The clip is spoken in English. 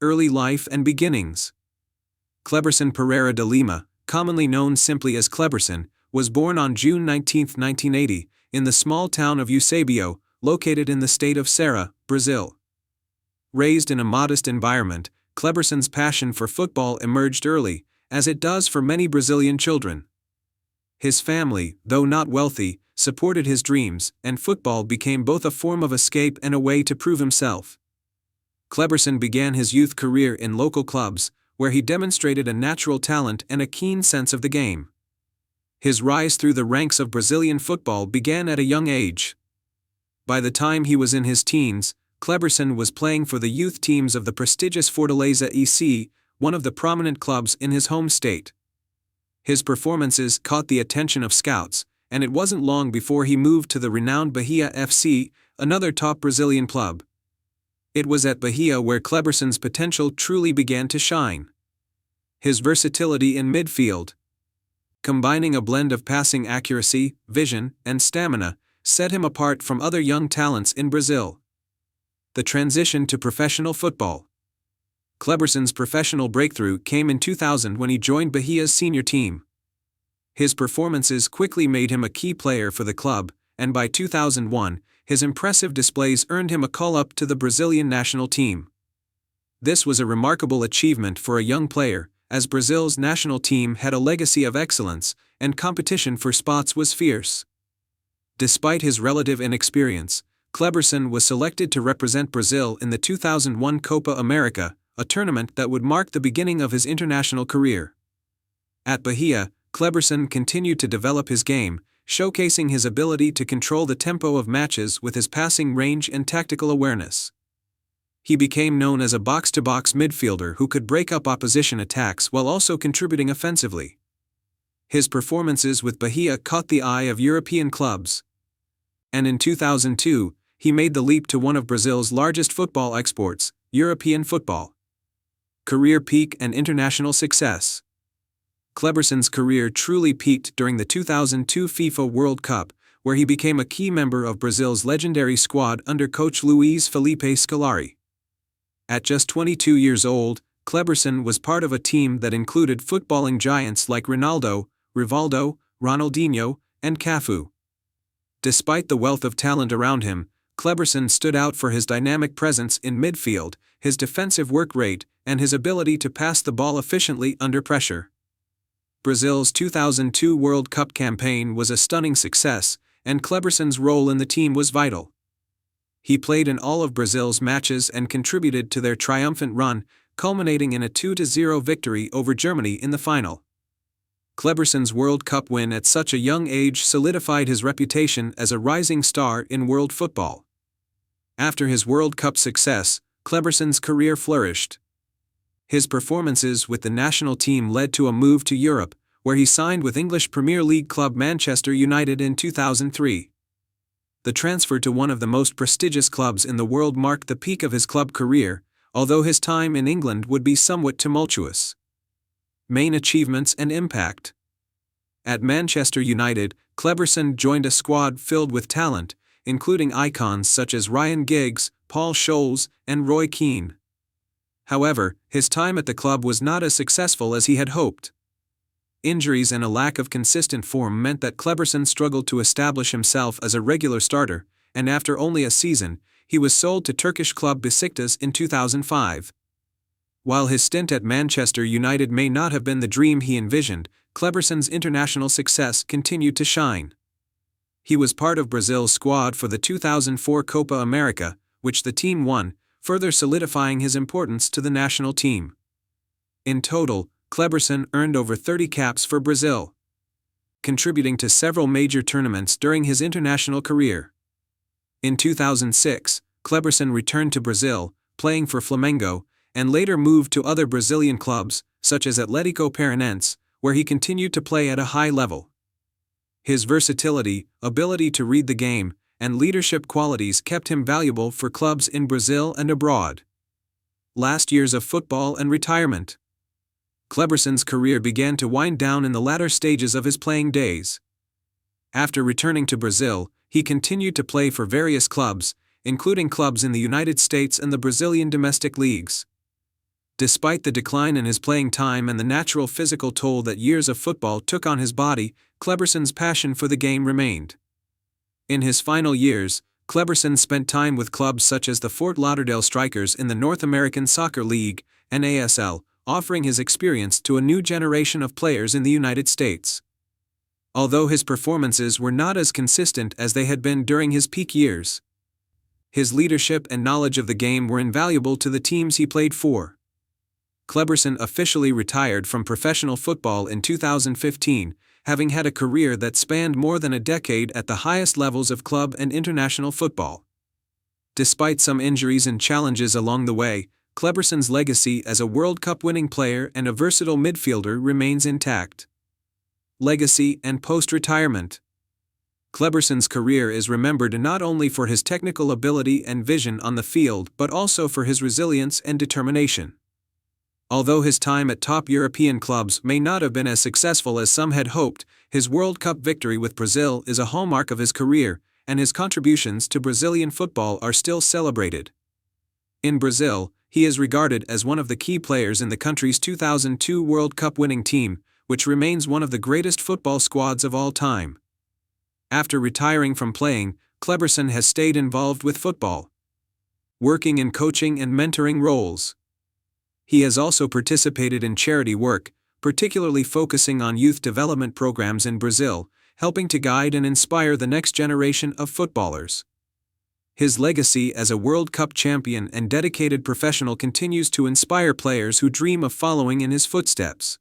early life and beginnings. Kléberson Pereira de Lima, commonly known simply as Kléberson, was born on June 19, 1980, in the small town of Eusébio, located in the state of Ceará, Brazil. Raised in a modest environment, Kléberson's passion for football emerged early, as it does for many Brazilian children. His family, though not wealthy, supported his dreams, and football became both a form of escape and a way to prove himself. Kléberson began his youth career in local clubs, where he demonstrated a natural talent and a keen sense of the game. His rise through the ranks of Brazilian football began at a young age. By the time he was in his teens, Kléberson was playing for the youth teams of the prestigious Fortaleza EC, one of the prominent clubs in his home state. His performances caught the attention of scouts, and it wasn't long before he moved to the renowned Bahia FC, another top Brazilian club. It was at Bahia where Kléberson's potential truly began to shine. His versatility in midfield, combining a blend of passing accuracy, vision, and stamina, set him apart from other young talents in Brazil. The transition to professional football. Kléberson's professional breakthrough came in 2000 when he joined Bahia's senior team. His performances quickly made him a key player for the club, and by 2001, his impressive displays earned him a call-up to the Brazilian national team. This was a remarkable achievement for a young player, as Brazil's national team had a legacy of excellence, and competition for spots was fierce. Despite his relative inexperience, Kléberson was selected to represent Brazil in the 2001 Copa America, a tournament that would mark the beginning of his international career. At Bahia, Kléberson continued to develop his game, showcasing his ability to control the tempo of matches with his passing range and tactical awareness. He became known as a box-to-box midfielder who could break up opposition attacks while also contributing offensively. His performances with Bahia caught the eye of European clubs. And in 2002, he made the leap to one of Brazil's largest football exports, European football. Career peak and international success. Kléberson's career truly peaked during the 2002 FIFA World Cup, where he became a key member of Brazil's legendary squad under coach Luiz Felipe Scolari. At just 22 years old, Kléberson was part of a team that included footballing giants like Ronaldo, Rivaldo, Ronaldinho, and Cafu. Despite the wealth of talent around him, Kléberson stood out for his dynamic presence in midfield, his defensive work rate, and his ability to pass the ball efficiently under pressure. Brazil's 2002 World Cup campaign was a stunning success, and Kléberson's role in the team was vital. He played in all of Brazil's matches and contributed to their triumphant run, culminating in a 2-0 victory over Germany in the final. Kléberson's World Cup win at such a young age solidified his reputation as a rising star in world football. After his World Cup success, Kléberson's career flourished. His performances with the national team led to a move to Europe, where he signed with English Premier League club Manchester United in 2003. The transfer to one of the most prestigious clubs in the world marked the peak of his club career, although his time in England would be somewhat tumultuous. Main achievements and impact. At Manchester United, Kléberson joined a squad filled with talent, including icons such as Ryan Giggs, Paul Scholes, and Roy Keane. However, his time at the club was not as successful as he had hoped. Injuries and a lack of consistent form meant that Kléberson struggled to establish himself as a regular starter, and after only a season, he was sold to Turkish club Besiktas in 2005. While his stint at Manchester United may not have been the dream he envisioned, Kléberson's international success continued to shine. He was part of Brazil's squad for the 2004 Copa America, which the team won, further solidifying his importance to the national team. In total, Kléberson earned over 30 caps for Brazil, contributing to several major tournaments during his international career. In 2006, Kléberson returned to Brazil, playing for Flamengo, and later moved to other Brazilian clubs, such as Atlético Paranaense, where he continued to play at a high level. His versatility, ability to read the game, and leadership qualities kept him valuable for clubs in Brazil and abroad. Last years of football and retirement. Kléberson's career began to wind down in the latter stages of his playing days. After returning to Brazil, he continued to play for various clubs, including clubs in the United States and the Brazilian domestic leagues. Despite the decline in his playing time and the natural physical toll that years of football took on his body, Kléberson's passion for the game remained. In his final years, Kléberson spent time with clubs such as the Fort Lauderdale Strikers in the North American Soccer League, NASL, offering his experience to a new generation of players in the United States. Although his performances were not as consistent as they had been during his peak years, his leadership and knowledge of the game were invaluable to the teams he played for. Kléberson officially retired from professional football in 2015, having had a career that spanned more than a decade at the highest levels of club and international football. Despite some injuries and challenges along the way, Kléberson's legacy as a World Cup winning player and a versatile midfielder remains intact. Legacy and post-retirement. Kléberson's career is remembered not only for his technical ability and vision on the field but also for his resilience and determination. Although his time at top European clubs may not have been as successful as some had hoped, his World Cup victory with Brazil is a hallmark of his career, and his contributions to Brazilian football are still celebrated. In Brazil, he is regarded as one of the key players in the country's 2002 World Cup winning team, which remains one of the greatest football squads of all time. After retiring from playing, Kléberson has stayed involved with football, working in coaching and mentoring roles. He has also participated in charity work, particularly focusing on youth development programs in Brazil, helping to guide and inspire the next generation of footballers. His legacy as a World Cup champion and dedicated professional continues to inspire players who dream of following in his footsteps.